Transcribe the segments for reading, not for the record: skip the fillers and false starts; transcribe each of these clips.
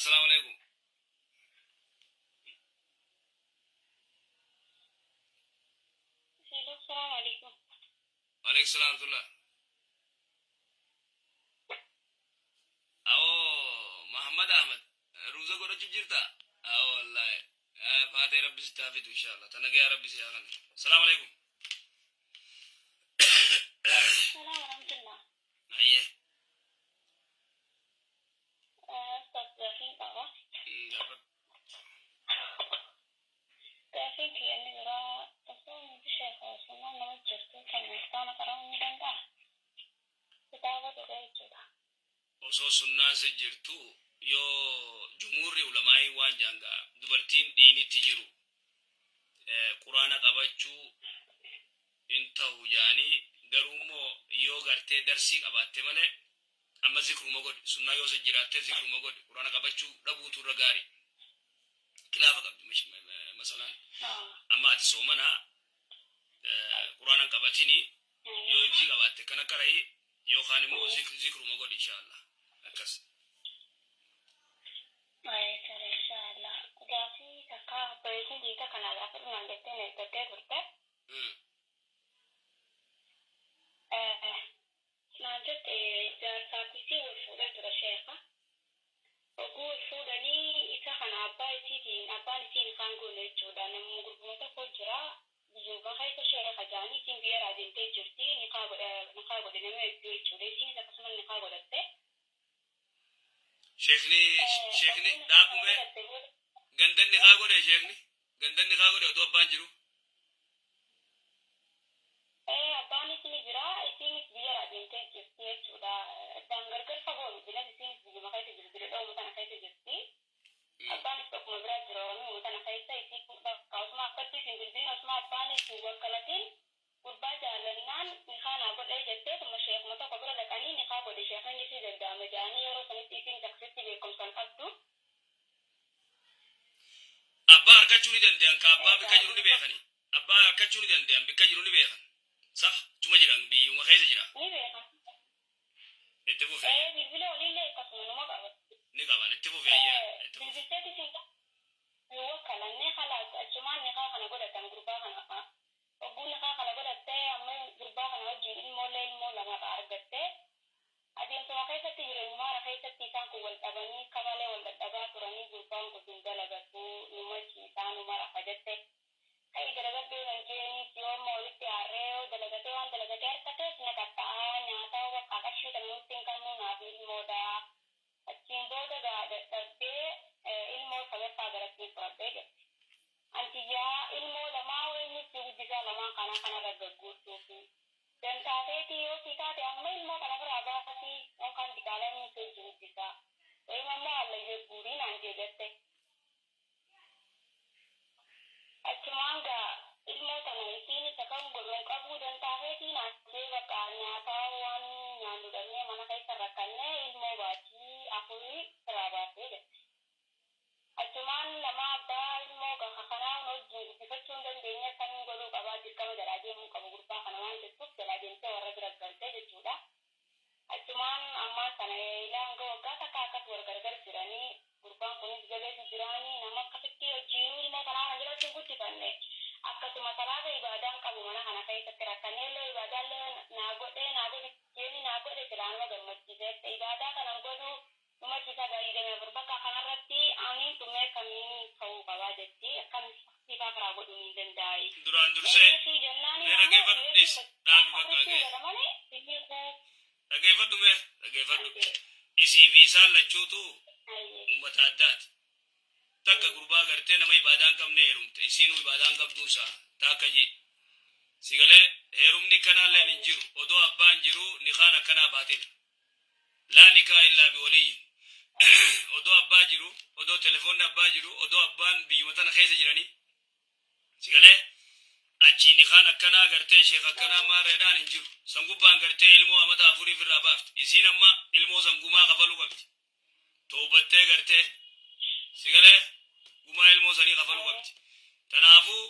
السلام عليكم. السلام عليكم. وعليكم السلام ورحمة الله. أو محمد أحمد روزا قرأ جبجرتا. أو والله فاتي ربي ستافيد إن شاء الله تنقى يا ربي سياغن. السلام عليكم. السلام ورحمة الله. أيه. أستاذ دافين بابا. جابر. دافين كي أني برا تصوم بشيخ وصلنا نوجرته كان نستانا قرام مدندا. كتابة دقائق جدا. وصو سنة سجرتو يو جمهور علماء وان جانغا دبرتين ديني تجرو قرآن قبچو انتو يعني garumo yoo gartee darsii qabaatte malee amma zikruma godhi sunnaa yoo sijjiraatte zikruma godhi quraana qabachuu dhabuutu irra gaarii kilaafa qabdi masalan amma ati soomana quraana qabatini yoo ibsii qabaatte kana qarai yookaan immoo zikruma godhi inshallah akkas inshallah gaafii takka beekin diita kana gaafa dhumaan jettee neeffattee turte ناجت جارتاكسي والفودة ترى شيخة وقول فودني إتخن أبايتي أبانتي خانقول للجودة نمغرب متفجرة بجوبة خيطة شيخة جاني تين بيار عدين تجرتي نقاقو دنمي بيور الجودة سيني تقسم النقاقو دتي شيخني دابو مي غندن نقاقو ده شيخني غندن نقاقو ده ودو أبانجرو أباني سيني جرا سيني بيار عدين تجرتي جودة دانغرغر فقول بلا سيني بيجمع خيطة جرتي لو متنا خيطة جرتي أباني سوق مبرا جرا متنا خيطة يسيك كاسما كتي سيندين أسماء أباني سوق كلاتين قربا جالنان نخان أقول أي جتة ثم شيخ متى قبل لكاني نخاب ودي شيخ نجسي جدا مجاني يورو سنتي سين تكسيتي بيكم سن أبدو أبا أركجوني دندن كأبا بكجروني بيخني أبا أركجوني دندن بكجروني بيخن صح شو مجران بيو ما خيس جرا نتفو فيا بالبلا ولي لا كسمنا ما قبل نقابل نتفو فيا بالبلا سين هو كلامنا خلاص أجمع نخا خنا قدرة تنقربا خنا أقول نخا خنا قدرة تة أما قربا خنا وجه المول ما بعرفته أدين سما خيسة تجري ما خيسة تيسان كول تبني كماله ولا تبا تراني قربان كتير دلعبتو نمشي تانو ما رفجته هاي دلعبت بينجيني يوم مولد ياريو دلعبت وان دلعبت أركته نكتا نياتا وكاكشي تنوتين كانوا نابين مودا أتين دودا تبي المول خلاص صادرتني فرده أنتي يا المول لما وين تيجي لما كنا رجعوا توفي dan saatnya tiyo kita diambil mau karena berapa sih mau kan di kalian itu juga tapi mama lagi buri nanti dete cuma enggak ilmu tanah ini sekarang belum kabu dan tahu sih nanti bakalnya tahuan nyandurannya mana kayak serakannya ilmu baci aku ini terabat deh cuma nama apa ilmu kakaknya mau juga cuma dia kan guru kabar di kamar jadi mau kamu berupa karena nanti tuh jadi itu orang beragam jadi sudah cuman amma sana ilang go kata kakak bergar-gar jirani berupa kuning juga jirani nama kasih jinu mau tanah aja lah tunggu di panne akka cuma tarada ibadah kamu mana karena kayak keterakannya lo ibadah lo nago jadi nago deh jalan lo bermasjid ibadah kan nago tuh cuma kita gaya dengan berbakar karena rati ani tuh mereka kami kau bawa jadi akan kita kerabu dunia dendai duran durse nera gefatis dabi bakage dhaggeeffadhu isii fi isaan lachuutu ummata addaati takka gurbaa gartee nama ibaadaan qabne heerumte isiinuu ibaadaan qabduusa taakka ji sigalee heerumni kanaalleen hin jiru odoo abbaan jiru nikaan akkanaa baatila laa nikaa illaa biwaliyyin odoo abbaa jiru odoo telefoonni abbaa jiru odoo abbaan biyyuma tana keessa jiranii sigalee achi nikaan akkanaa gartee sheekh akkanaa maarreedhaan hin jiru sangubbaan gartee ilmoo amata afuriif irraa baafte isiin amma ilmoo sangumaa kafaluu qabdi toobattee gartee sigalee gumaa ilmoo sanii kafaluu qabdi tanaafuu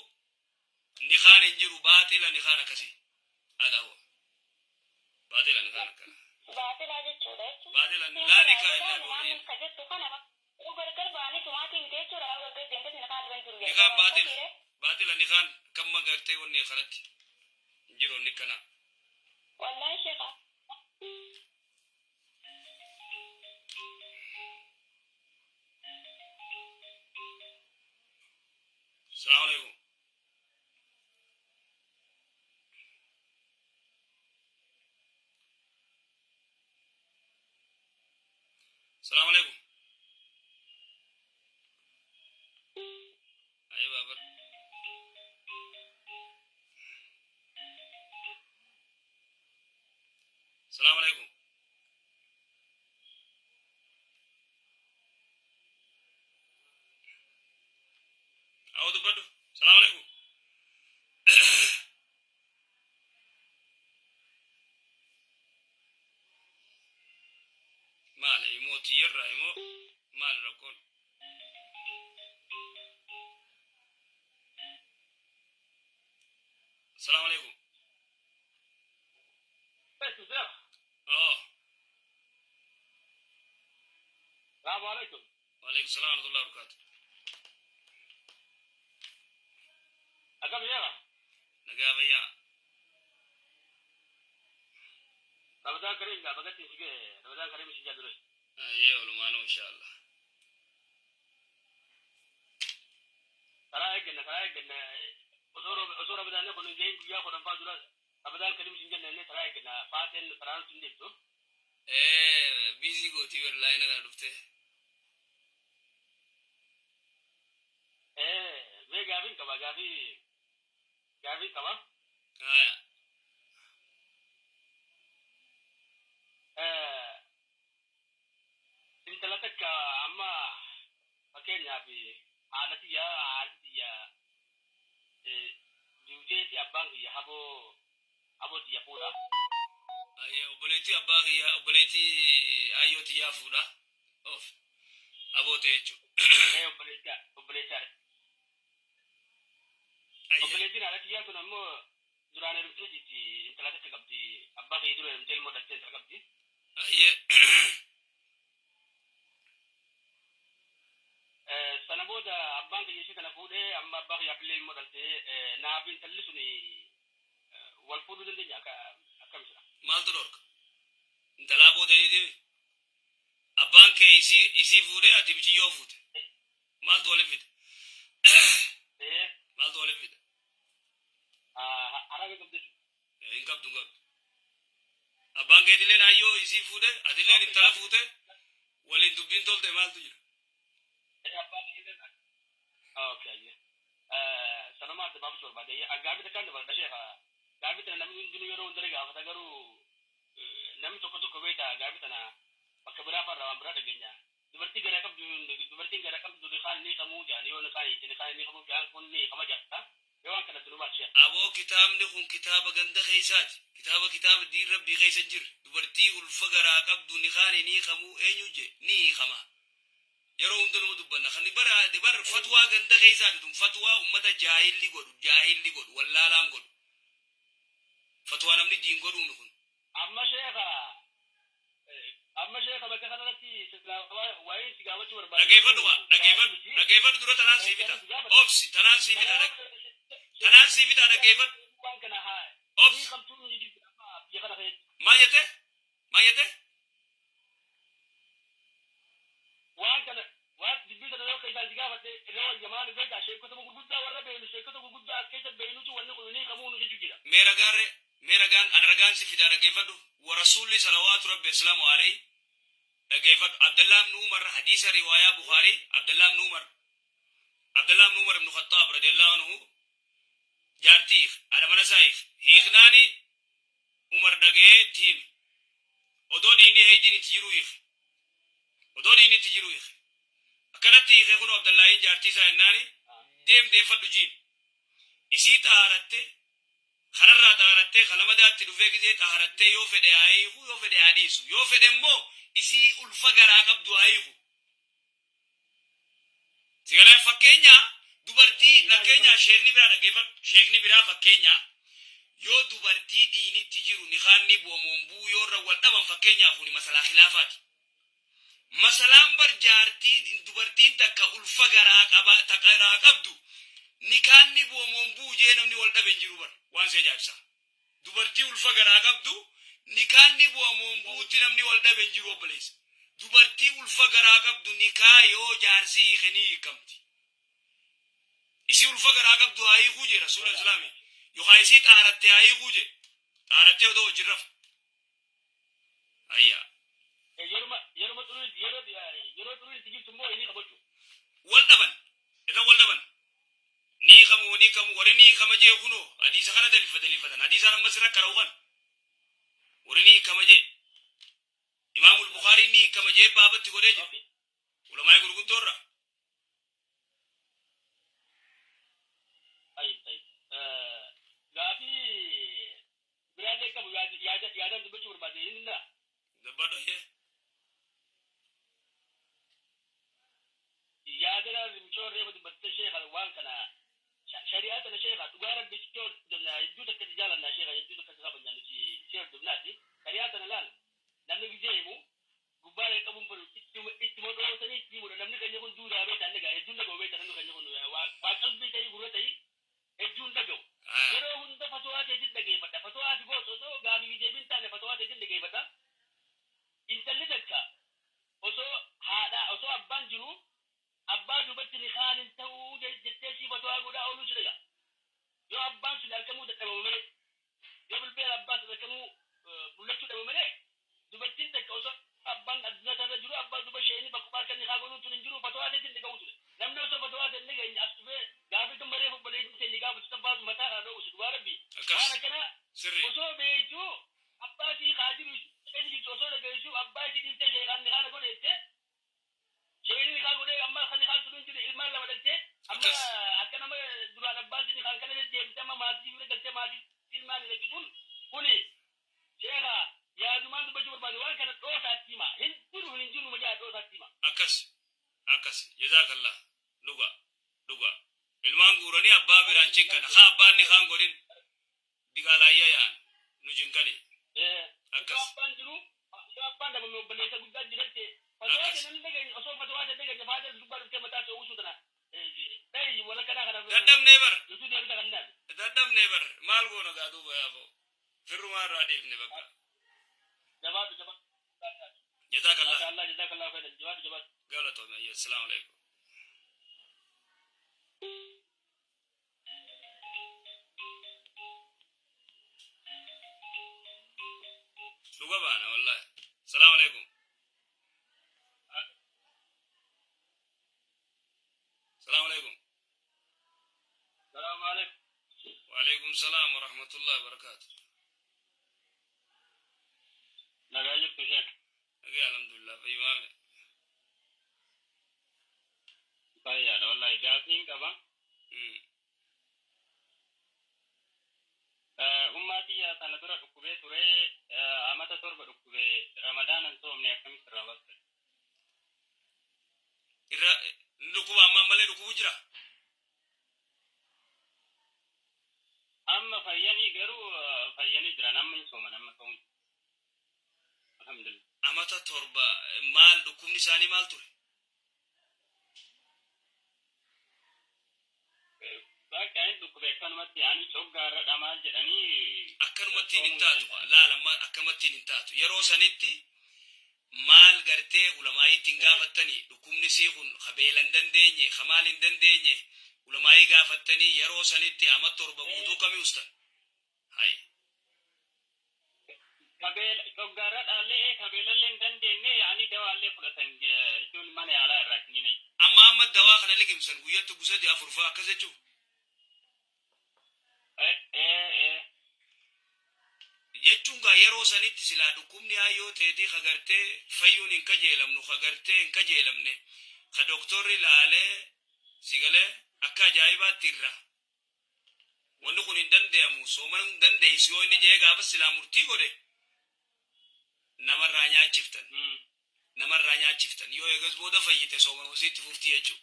nikaan hin jiru baaxila nikaan akkasii adaawa baaxila nikaan akkana baatila jechuudha baaxila laa nikaa illaa biwaliin gargar baanii tumaatii bitee jira gargar deemtee nikaan turan jiru. Nikaan baatila nikaan kamma gartee wanni kanatti jiru ni kana. Wallahi sheekha. Assalamu alaikum. Assalamu alaikum. Ayo babar. Assalamu alaikum. Audu badu. Assalamu alaikum. Mal imo tiyarra imo mal rakon. Assalamu alaikum. Oh. Assalamu alaikum. Wa alaikum salam wa rahmatullahi wa barakatuh. Agam ya. Nagabaya. Ramadan karim ga bagati sige. Ramadan karim shi jadure. Ayo lumano inshallah. Kara egna. Osoro Ramadan ne kono je ya kono fa dura. Ramadan karim shi janne kara egna. Faten Quran sunne to. Busy go ti wallahi na dufte. Me gavi kaba. Aya. Intalataka amma fakenya bi adatiya diuteti abangi abo dia pula. Ayo boleti abagi ya boleti ayo ti ya fuda. Of. Abo techo. Oboleta. Ayo. Oboleti na tiya kuna mo durane rutujiti intalataka kabdi abagi durane mtel mo dal center kabdi. Ayo. Sana boda abang yeshi kana fude amma abang ya bilil modalte na bin tallisuni wal fudu den nya ka akamsa Mal dork. Intalabo de di. Abanke isi fude ati bichi yo fude. Mal to lefit. Mal to lefit. arabe kabde Inkap tungap. Abanke dile na yo isi fude adile ni tala fude. Walin dubin tolte mal tu. okay sanama da babu shorba dai agabi da kan da bar da sheha gabi ta nan dunu yaro ndare ga fata garu nam to ko beta gabi ta na makabura far rawan bra da ganya dubarti gara kam du khan ni kamu jani wona kai ni kai ni kamu jan kun ni kama jatta yawan kana dunu ba sheha Abo kitab ni kun kitaba ganda khaysat. Kitab din rabbi khaysan jir. Dubarti ulfagara qabdu ni khani ni kamu enyuje ni khama. Yaro undon mu dubbanna khani bara de bar fatwa ganda kaysa dum fatwa ummata jahilli godu wallalam godu fatwa namni din godu nukun amma sheikha baka kanati wai siga wacce warba dage fadu duro tanasi vita dage fadu wankana ha ops kam tunu ni ya kana hay mayete wankana dibita da lokai da diga fate lawan jama'a da ta sheku to gudda warra be ni sheku to gudda kai ta be nuju wannan ko ne kamu nu jigida meragan adragan si fida dage fadu wa rasuli salawatu rabbi salamu alayhi dage fadu Abdullah ibn Umar hadith riwaya Bukhari Abdullah ibn Umar ibn Khattab radiyallahu anhu jarti ada mana saif hiknani Umar dage tim ododi ni heidini tijiru akanatti khekuno Abdullah in jarti sa nani dem de fadu jin isi taharatte khararra taharatte khalamadaatti dufe gize taharatte yo fede ayihu yo fede hadisu yo fede mo isi ulfagara qabdu ayihu sigala fakenya dubarti la kenya sheikhni bira fakenya yo dubarti dini tijiru ni khanni bo mombu yo rawal daban fakenya khuni masala khilafat masalaan barjaartiin dubartiin takka ulfa garaa qabdu nikaanni boomoon buujee namni wal dhabe jiru bar waan see jaabsa dubartii ulfa garaa qabdu nikaanni boomoon buuti namni wal dhabe jiru obboleessa dubartii ulfa garaa qabdu nikaa yoo jaarsii kenii kamti isi ulfa garaa qabdu hayi kuje rasul islami yo khaisi taaratte hayi kuje taaratte odo jirraf ayya yeruma turu tigi tumbo ini kabochu wal daban ni kamu wari ni kama je kuno hadisa kana dalifatan hadisa na masra karawgan wari ni kama je imam al-bukhari ni kama je babati godeje ulama gurgun torra ay gafi birane kamu yada dubachu burbade inda dabado ye yadara rimcho reba dubatte sheikh alwan kana shari'ata na sheikh tugara bisto da yuta kajalan na sheikh yuta kasaba nyani ci sheikh dubnati shari'ata na lan namni bijemu gubare kabum bol ittimo do tani ittimo do namni kanye kun dura be tan daga ejun daga be tan kanye kun wa qalbi kai gure tai ejun daga yero hun da fatwa te jidda ge fata fatwa ti go so ga bi je bin tan fatwa te jidda ge fata intalli dakka oso hada oso abban jiru abba dubatti ni khalin tawu je jitte shi fatwa go da aulu shi daga yo abban su da kamu da tawo mere yo bil be abbas da kamu bulatu da mere dubattin da oso abban adna ta da jiru abba dubashi ni bakbar kan ni khago tun jiru fatwa te jidda go namne oso fatwa te ni ga asbe ga bi tambare ko bale te ni ga bu tan mata ha do usu warabi ana kana oso be ju abba ti khadiru edi oso da ga ju abba ti din te shaygan ni kana go de te shayni ka go de amma khani khal tun jiru ilman la wadate amma akana ma duran abba ti khal kana de tamma ma ti ni gatte ma ti ilman ne gidun kuni shayga ya duman dubaji burbani wa kana do ta tima hin jiru ma ja do ta tima akas jazakallah luga ilman gurani abba birancin kana ha abba ni khan godin digala yayan nujin kane akas abban jiru abban da mo balle ta gudda jirate fatwa da nan daga oso fatwa da daga fadar dubar ke mata to usu tana dai wala kana daddam never yusu da daga nan daddam never mal go no gadu bayabo firma radif ne baka jawab jazakallah Allah jazakallah khairan jawab galato me assalamu alaikum luga bana wallahi assalamu alaikum assalamu alaikum assalamu alaikum wa alaikum assalam wa rahmatullahi wa barakatuh nagaje peshek age alhamdulillah fa imam ya da wallahi gafin ka ba ummati ya tanadura dukube ture amata torba dukube ramadanan to ne kam sirabas ira ndukuba amma male dukubu jira amma fayyani garu fayyani jira nan mun so manan makon alhamdulillah amata torba mal dukumni sani mal ture kain dukube kan mati ani chogara damal jedani akkamatti nintatu la lamma akkamatti nintatu yaro sanitti mal garte ulamai tingafattani dukumni sihun khabelan dandenye khamalin dandenye ulamai gafattani yaro sanitti amatorba budu kami ustan hay kabel chogara dale kabelalle dandenye ani dawalle fulatan jul mane ala rakni ne amma dawa kana ligim san guyatu gusadi afurfa kazechu yechunga yero sanitti sila dukumni ayo tedi khagarte fayun in kajelam nu khagarte in kajelam ne kha doktori laale sigale akka jaiba tirra wonu kunin dande amu so man dande isiyo ni je ga fasila murti gode namaranya chiftan yo yegas boda fayite so man wasiti fufti yechu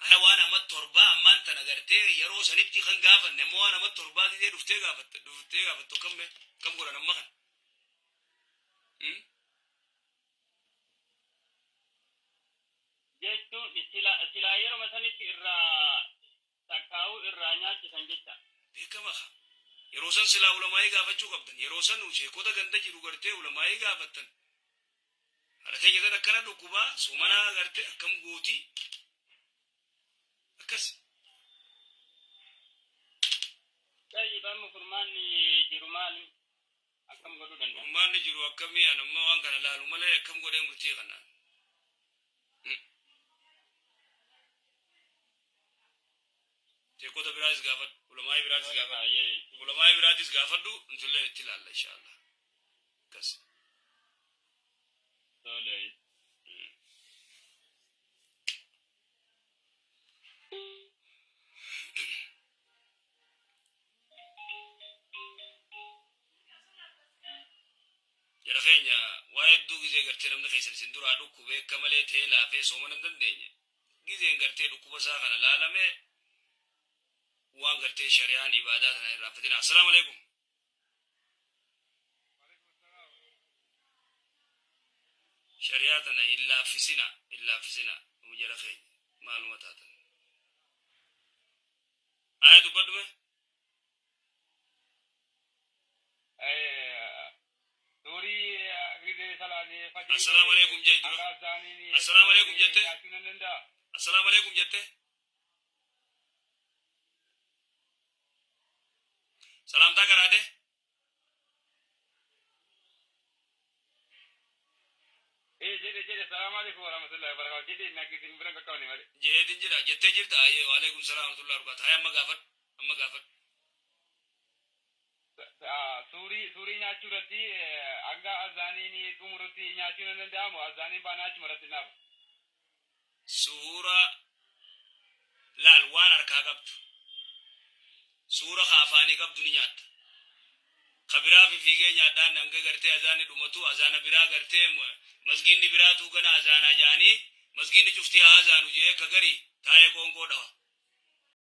hawana matorba amanta nagarte yaro sanitti khan gafan ne moana matorba di dufte gafat to kam gora namakan maka yeroo san silaa ulamaa'ii gaafachuu qabdan yeroo san sheekota ganda jiru gartee ulamaa'ii gaafattan hara keeyyatan akkana dhukkubaa soomanaa gartee akkam gootii akkas ta'iidhaan furmaanni jiru maali akkam godhuu danda'a furmaanni jiru akkamii anamma waan kana laalu malee akkam godhee murtii kanaan sheekota biraas gaafadhu ulamaa'ii biraatis gaafadhu ulamaa'ii biraatis gaafadhu intullee itti ilaalla inshaallah akkas tolee jara keenya waa hedduu gizee gartee namni keessan isin duraa dhukkubee akka malee ta'ee laafee soomana hin dandeenye gizeen gartee dhukkuba isaa kana laalamee waan gartee shari'aan ibaadaa tana irraa fatina assalaamu alaikum shari'aa tana illaafisina mujara keenya maaluma taatan aya dubbadhume assalaamu alaikum jee dura assalaamu alaikum jette assalaamu alaikum jette salaamtaa karaate jedhe salaamu alaikum warahmatullahi wabarakatuh jedhe nagitin bira qaqqabne male jeetin jira jettee jirta ayee wa alaikum salaam warahmatullahi wabarakatuh hay amma gaafadhu suurii nyaachuu irratti hanga azaaniin xumurutti nyaachuu hin danda'amu azaaniin baa nyaachuu irratti naaf suura laal waan harkaa qabdu suura kaafaanii qabdu ni nyaatta kabiraa fi fiigee nyaadhaan hanga gartee azaanni dhumatu azaana biraa gartee masgiinni biraatu gana azaanaa jaanii masgiinni cuftii haa azaanu jee ka gari taa'ee qoonqoo dhawa